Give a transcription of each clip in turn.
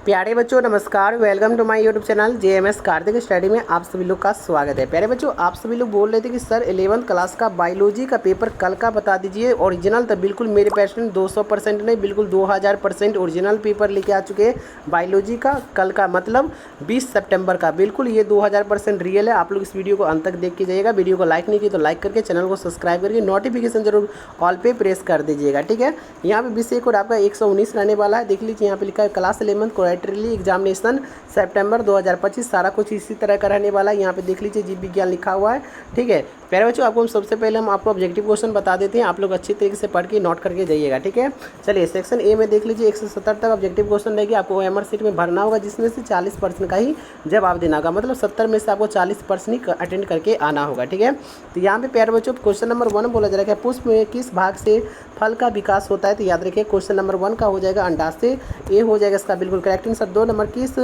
प्यारे बच्चों नमस्कार। Welcome to my YouTube channel JMS Kartik study में आप सभी लोग का स्वागत है। प्यारे बच्चों, आप सभी लोग बोल रहे थे कि सर 11th क्लास का बायोलॉजी का पेपर कल का बता दीजिए ओरिजिनल। तो बिल्कुल मेरे पेशेंट 200% नहीं, बिल्कुल 2000% ओरिजिनल पेपर लेके आ चुके हैं बायोलॉजी का। कल का मतलब 20 सितंबर का। बिल्कुल ये 2000% रियल है। आप लोग इस वीडियो को अंत तक देख के जाइएगा। वीडियो को लाइक नहीं की तो लाइक करके चैनल को सब्सक्राइब करके नोटिफिकेशन जरूर ऑल पे प्रेस कर दीजिएगा, ठीक है। यहाँ पे विषय कोड आपका 119 रहने वाला है। देख लीजिए यहाँ पे लिखा है क्लास 11 क्वार्टरली एग्जामिनेशन सितंबर 2025। सारा कुछ इसी तरह का रहने वाला है। यहाँ पे देख लीजिए जीव विज्ञान लिखा हुआ है, ठीक है। प्यारे बच्चों, आपको सबसे पहले हम आपको ऑब्जेक्टिव क्वेश्चन बता देते हैं। आप लोग अच्छी तरीके से पढ़ के नोट करके जाइएगा, ठीक है। चलिए सेक्शन ए में देख लीजिए 170 तक ऑब्जेक्टिव क्वेश्चन रहेगी। आपको OMR शीट में भरना होगा, जिसमें से 40% का ही जवाब देना होगा। मतलब 70 में से आपको 40% ही अटेंड करके आना होगा, ठीक है। तो यहाँ पे प्यारे बच्चों क्वेश्चन नंबर 1 बोला जा रहा है पुष्प में किस भाग से फल का विकास होता है। तो याद रखिए क्वेश्चन नंबर 1 का हो जाएगा अंडाशय, ए हो जाएगा इसका बिल्कुल करेक्ट आंसर। 2 नंबर किस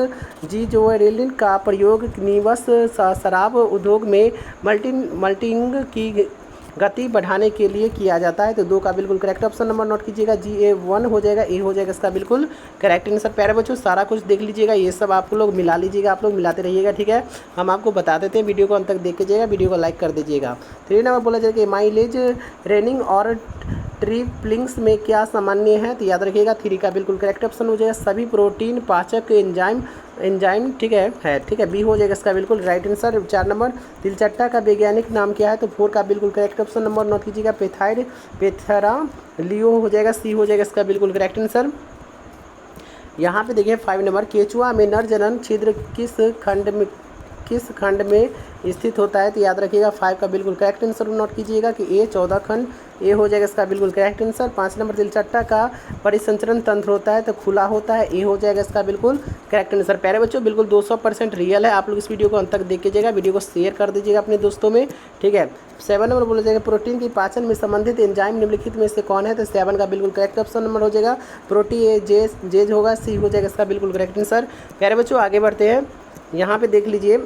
जिबरेलिन का प्रयोग निवस शराब उद्योग में मल्टिंग की गति बढ़ाने के लिए किया जाता है। तो 2 का बिल्कुल करेक्ट ऑप्शन नंबर नोट कीजिएगा। GA1 हो जाएगा, ए हो जाएगा इसका बिल्कुल करेक्ट आंसर। प्यारे बच्चों सारा कुछ देख लीजिएगा, ये सब आप लोग मिला लीजिएगा, आप लोग मिलाते रहिएगा, ठीक है। हम आपको बता देते हैं, वीडियो को अंत तक देख के जाइएगा, वीडियो को लाइक कर दीजिएगा। 3 नंबर बोला जाएगा माइलेज रेनिंग और ट्रिप्लिंग्स में क्या सामान्य है। तो याद रखिएगा 3 का बिल्कुल करेक्ट ऑप्शन हो जाएगा सभी प्रोटीन पाचक एंजाइम, ठीक है, ठीक है। बी हो जाएगा इसका बिल्कुल राइट आंसर। 4 नंबर तिलचट्टा का वैज्ञानिक नाम क्या है। तो 4 का बिल्कुल करेक्ट ऑप्शन नंबर नोट कीजिएगा पेथरा लियो हो जाएगा, सी हो जाएगा इसका बिल्कुल करेक्ट आंसर। यहाँ पे देखिए 5 नंबर केचुआ में नर जनन छिद्र किस खंड में स्थित होता है। तो याद रखिएगा 5 का बिल्कुल करेक्ट आंसर नोट कीजिएगा कि ए 14 खंड, ए हो जाएगा इसका बिल्कुल करेक्ट आंसर। 5 नंबर तिलचट्टा का परिसंचरण तंत्र होता है। तो खुला होता है, ए हो जाएगा इसका बिल्कुल करेक्ट आंसर। प्यारे बच्चों बिल्कुल 200% रियल है। आप लोग इस वीडियो को अंत तक देख कीजिएगा, वीडियो को शेयर कर दीजिएगा अपने दोस्तों में, ठीक है। 7 नंबर बोला जाएगा प्रोटीन की पाचन में संबंधित एंजाइम निम्नलिखित में से कौन है। तो 7 का बिल्कुल करेक्ट ऑप्शन नंबर हो जाएगा प्रोटीजेज होगा, सी हो जाएगा इसका बिल्कुल करेक्ट आंसर। प्यारे बच्चों आगे बढ़ते हैं। यहाँ पे देख लीजिए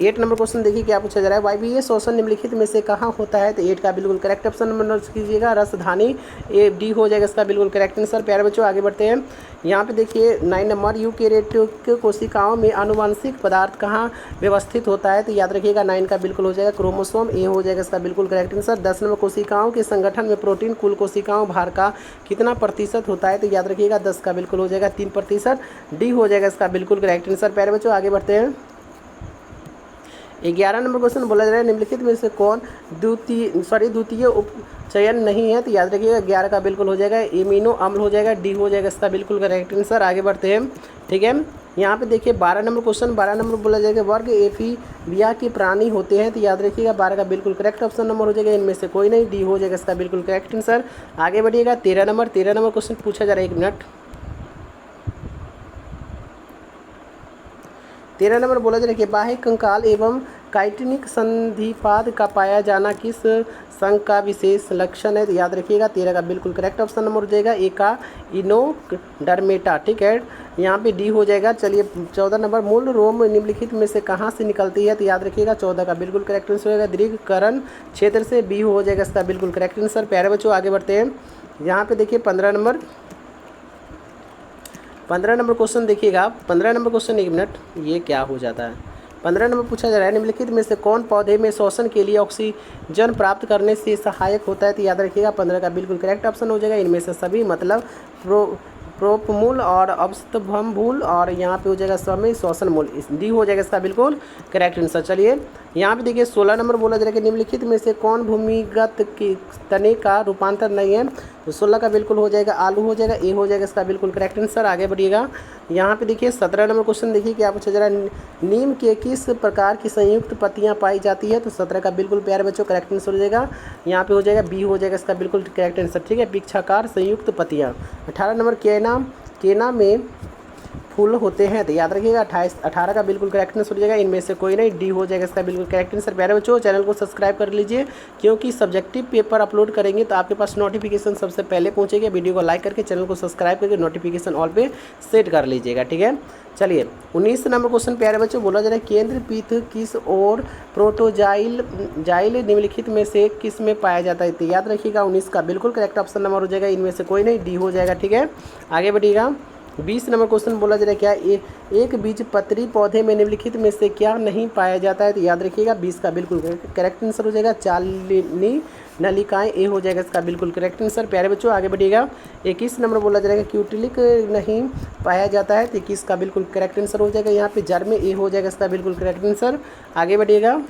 8 नंबर क्वेश्चन देखिए क्या पूछा जा रहा है। वायवीय शोषण निम्नलिखित में से कहाँ होता है। तो 8 का बिल्कुल करेक्ट ऑप्शन नंबर नोट कीजिएगा रसधानी, ए डी हो जाएगा इसका बिल्कुल करेक्ट आंसर। प्यारे बच्चों आगे बढ़ते हैं। यहाँ पे देखिए 9 नंबर यूकेरियोटिक कोशिकाओं में आनुवंशिक पदार्थ कहाँ व्यवस्थित होता है। तो याद रखिएगा 9 का बिल्कुल हो जाएगा क्रोमोसोम, ए हो जाएगा इसका बिल्कुल करेक्ट आंसर। 10 नंबर कोशिकाओं के संगठन में प्रोटीन कुल कोशिकाओं भार का कितना प्रतिशत होता है। तो याद रखिएगा 10 का बिल्कुल हो जाएगा 3%, डी हो जाएगा इसका बिल्कुल करेक्ट आंसर। प्यारे बच्चों आगे बढ़ते हैं। 11 नंबर क्वेश्चन बोला जा रहा है निम्नलिखित में से कौन द्वितीय उपचयन नहीं है। तो याद रखिएगा 11 का बिल्कुल हो जाएगा एमिनो अम्ल हो जाएगा, डी हो जाएगा इसका बिल्कुल करेक्ट आंसर। आगे बढ़ते हैं, ठीक है। यहाँ पे देखिए 12 नंबर क्वेश्चन, 12 नंबर बोला जाएगा वर्ग एफीबिया के प्राणी होते हैं। तो याद रखिएगा 12 का बिल्कुल करेक्ट ऑप्शन नंबर हो जाएगा इनमें से कोई नहीं, डी हो जाएगा इसका बिल्कुल करेक्ट आंसर। आगे बढ़िएगा 13 नंबर क्वेश्चन पूछा जा रहा है, 1 मिनट। 13 नंबर बोला जा रहा है कि बाह्य कंकाल एवं काइटिनिक संधिपाद का पाया जाना किस संघ का विशेष लक्षण है। तो याद रखिएगा 13 का बिल्कुल करेक्ट ऑप्शन नंबर हो जाएगा ए का इनोडर्मेटा, ठीक है। यहाँ पे डी हो जाएगा। चलिए 14 नंबर मूल रोम निम्नलिखित में से कहाँ से निकलती है। तो याद रखिएगा 14 का बिल्कुल करेक्ट आंसर होगा दीर्घकरण क्षेत्र से, बी हो जाएगा इसका बिल्कुल करेक्ट आंसर। प्यारे बच्चों आगे बढ़ते हैं। यहाँ पे देखिए 15 नंबर क्वेश्चन देखिएगा। 15 नंबर क्वेश्चन, 1 मिनट, ये क्या हो जाता है। 15 नंबर पूछा जा रहा है निम्नलिखित में से कौन पौधे में श्वसन के लिए ऑक्सीजन प्राप्त करने से सहायक होता है। तो याद रखिएगा 15 का बिल्कुल करेक्ट ऑप्शन हो जाएगा इनमें से सभी, मतलब प्रोपमूल और अब्स्तभमूल, और यहाँ पे हो जाएगा समय श्वसन मूल, डी हो जाएगा इसका बिल्कुल करेक्ट आंसर। चलिए यहाँ पे देखिए 16 नंबर बोला जा रहा है कि निम्नलिखित में से कौन भूमिगत के तने का रूपांतर नहीं है। तो 16 का बिल्कुल हो जाएगा आलू हो जाएगा, ए हो जाएगा इसका बिल्कुल करेक्ट आंसर। आगे बढ़िएगा। यहाँ पे देखिए 17 नंबर क्वेश्चन देखिए क्या पूछा जा रहा है नीम के किस प्रकार की संयुक्त पत्तियाँ पाई जाती है। तो 17 का बिल्कुल प्यारे बच्चों करेक्ट आंसर हो जाएगा, यहाँ पे हो जाएगा बी हो जाएगा इसका बिल्कुल करेक्ट आंसर, ठीक है, वृक्षाकार संयुक्त पत्तियाँ। 18 नंबर केना में फूल होते हैं। तो याद रखिएगा 18 का बिल्कुल करेक्ट आंसर हो जाएगा इनमें से कोई नहीं, डी हो जाएगा इसका बिल्कुल करेक्ट आंसर। प्यारे बच्चों चैनल को सब्सक्राइब कर लीजिए, क्योंकि सब्जेक्टिव पेपर अपलोड करेंगे तो आपके पास नोटिफिकेशन सबसे पहले पहुंचेगा। वीडियो को लाइक करके चैनल को सब्सक्राइब करके नोटिफिकेशन ऑल पे सेट कर लीजिएगा, ठीक है। चलिए 19 नंबर क्वेश्चन प्यारे बच्चों बोला जा रहा है केंद्र पीठ किस और प्रोटोजाइल निम्नलिखित में से किस में पाया जाता है। तो याद रखिएगा 19 का बिल्कुल करेक्ट ऑप्शन नंबर हो जाएगा इनमें से कोई नहीं, डी हो जाएगा, ठीक है। आगे बढ़िएगा। 20 नंबर क्वेश्चन बोला जा रहा है क्या एक बीजपत्री पौधे में निम्नलिखित में से क्या नहीं पाया जाता है, तो याद रखिएगा 20 का बिल्कुल करेक्ट आंसर हो जाएगा चालिनी नलिकाएं, ए हो जाएगा इसका बिल्कुल करेक्ट आंसर। प्यारे बच्चों आगे बढ़िएगा। 21 नंबर बोला जाएगा क्यूटिलिक नहीं पाया जाता है, तो 21 का बिल्कुल करेक्ट आंसर हो जाएगा यहाँ पे जर में, ए हो जाएगा इसका बिल्कुल करेक्ट आंसर। आगे बढ़िएगा।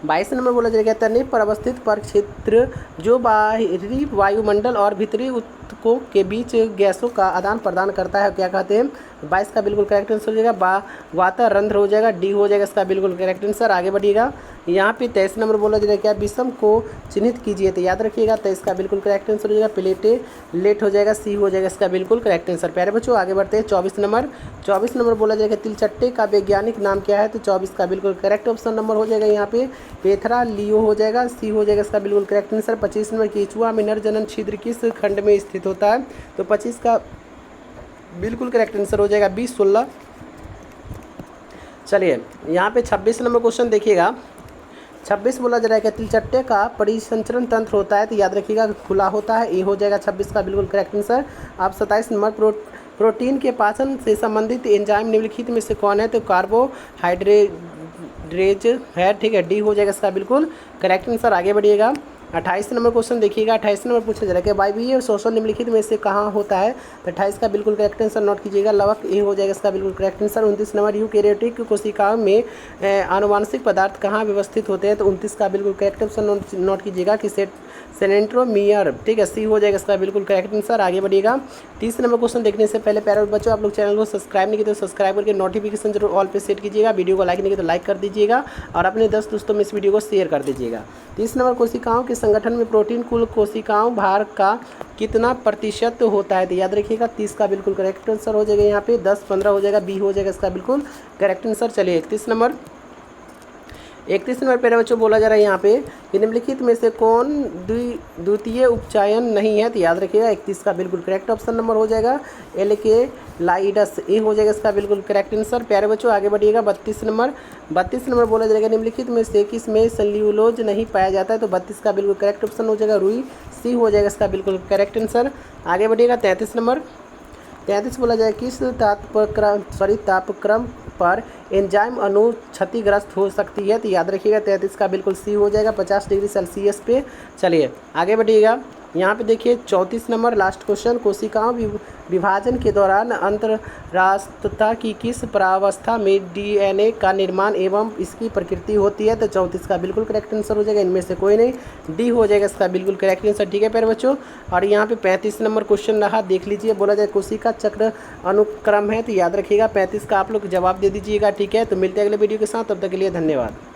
22 नंबर बोला जाएगा तनिक पर अवस्थित परिक्षेत्र जो बाहरी वायुमंडल और भीतरी ऊतकों के बीच गैसों का आदान प्रदान करता है, क्या कहते हैं। 22 का बिल्कुल करेक्ट आंसर हो जाएगा वातारंध्र हो जाएगा, डी हो जाएगा इसका बिल्कुल करेक्ट आंसर। आगे बढ़िएगा। यहाँ पे 23 नंबर बोला जाएगा क्या विषम को चिन्हित कीजिए, तो याद रखिएगा 23 का बिल्कुल करेक्ट आंसर हो जाएगा प्लेटे लेट हो जाएगा, सी हो जाएगा इसका बिल्कुल करेक्ट आंसर। प्यारे बच्चों आगे बढ़ते हैं। 24 नंबर बोला जाएगा तिलचट्टे का वैज्ञानिक नाम क्या है, तो 24 का बिल्कुल करेक्ट ऑप्शन नंबर हो जाएगा यहाँ पे पेथरा लियो हो जाएगा, सी हो जाएगा इसका बिल्कुल करेक्ट आंसर। 25 नंबर केचुआ में नरजनन छिद्र किस खंड में स्थित होता है, तो 25 का बिल्कुल करेक्ट आंसर हो जाएगा 20-16। चलिए यहाँ पे 26 नंबर क्वेश्चन देखिएगा। 26 बोला जा रहा है कि तिलचट्टे का परिसंचरण तंत्र होता है, तो याद रखिएगा खुला होता है, ये हो जाएगा 26 का बिल्कुल करेक्ट आंसर। अब 27 नंबर प्रोटीन के पाचन से संबंधित एंजाइम निम्नलिखित में से कौन है, तो कार्बोहाइड्रेज है, ठीक है, डी हो जाएगा इसका बिल्कुल करेक्ट आंसर। आगे बढ़िएगा। 28 नंबर क्वेश्चन देखिएगा। 28 नंबर पूछा जा रहा है कि वायवीय शोषण निम्नलिखित में से कहाँ होता है, तो 28 का बिल्कुल करेक्ट आंसर नोट कीजिएगा लवक, ए हो जाएगा इसका बिल्कुल करेक्ट आंसर। 29 नंबर यूकैरियोटिक कोशिकाओं में आनुवांशिक पदार्थ कहाँ व्यवस्थित होते हैं, तो 29 का बिल्कुल करेक्ट आंसर नोट कीजिएगा कि सेंट्रोमियर, ठीक है, सी हो जाएगा इसका बिल्कुल करेक्ट आंसर। आगे बढ़िएगा। 30 नंबर क्वेश्चन देखने से पहले प्यारे बच्चों आप लोग चैनल को सब्सक्राइब नहीं किए तो सब्सक्राइब करके नोटिफिकेशन जरूर ऑल पे सेट कीजिएगा, वीडियो को लाइक नहीं किया तो लाइक कर दीजिएगा और अपने 10 दोस्तों में इस वीडियो को शेयर कर दीजिएगा। 30 नंबर कोशिकाओं के संगठन में प्रोटीन कुल कोशिकाओं भार का कितना प्रतिशत होता है, तो याद रखिएगा 30 का बिल्कुल करेक्ट आंसर हो जाएगा यहाँ पे 10-15 हो जाएगा, बी हो जाएगा इसका बिल्कुल करेक्ट आंसर। चलिए 31 नंबर प्यारे बच्चों बोला जा रहा है यहाँ पे कि निम्नलिखित में से कौन द्वितीय उपचयन नहीं है, तो याद रखिएगा 31 का बिल्कुल करेक्ट ऑप्शन नंबर हो जाएगा एल्केलाइडस, ए हो जाएगा इसका बिल्कुल करेक्ट आंसर। प्यारे बच्चों आगे बढ़िएगा। 32 नंबर बोला जाएगा निम्नलिखित में से किस में सेल्यूलोज नहीं पाया जाता है, तो 32 का बिल्कुल करेक्ट ऑप्शन हो जाएगा रुई, सी हो जाएगा इसका बिल्कुल करेक्ट आंसर। आगे बढ़िएगा। 33 बोला जाए किस तापक्रम पर एंजाइम अणु क्षतिग्रस्त हो सकती है, तो याद रखिएगा 33 का बिल्कुल सी हो जाएगा 50 डिग्री सेल्सियस पे। चलिए आगे बढ़िएगा। यहाँ पे देखिए 34 नंबर लास्ट क्वेश्चन कोशिकाओं विभाजन के दौरान अंतरास्त्रता की किस प्रावस्था में डीएनए का निर्माण एवं इसकी प्रकृति होती है, तो 34 का बिल्कुल करेक्ट आंसर हो जाएगा, इनमें से कोई नहीं, डी हो जाएगा इसका बिल्कुल करेक्ट आंसर, ठीक है प्यारे बच्चों। और यहाँ पे 35 नंबर क्वेश्चन रहा, देख लीजिए, बोला जाए कोशिका चक्र अनुक्रम है, तो याद रखिएगा 35 का आप लोग जवाब दे दीजिएगा, ठीक है। तो मिलते हैं अगले वीडियो के साथ, तब तक के लिए धन्यवाद।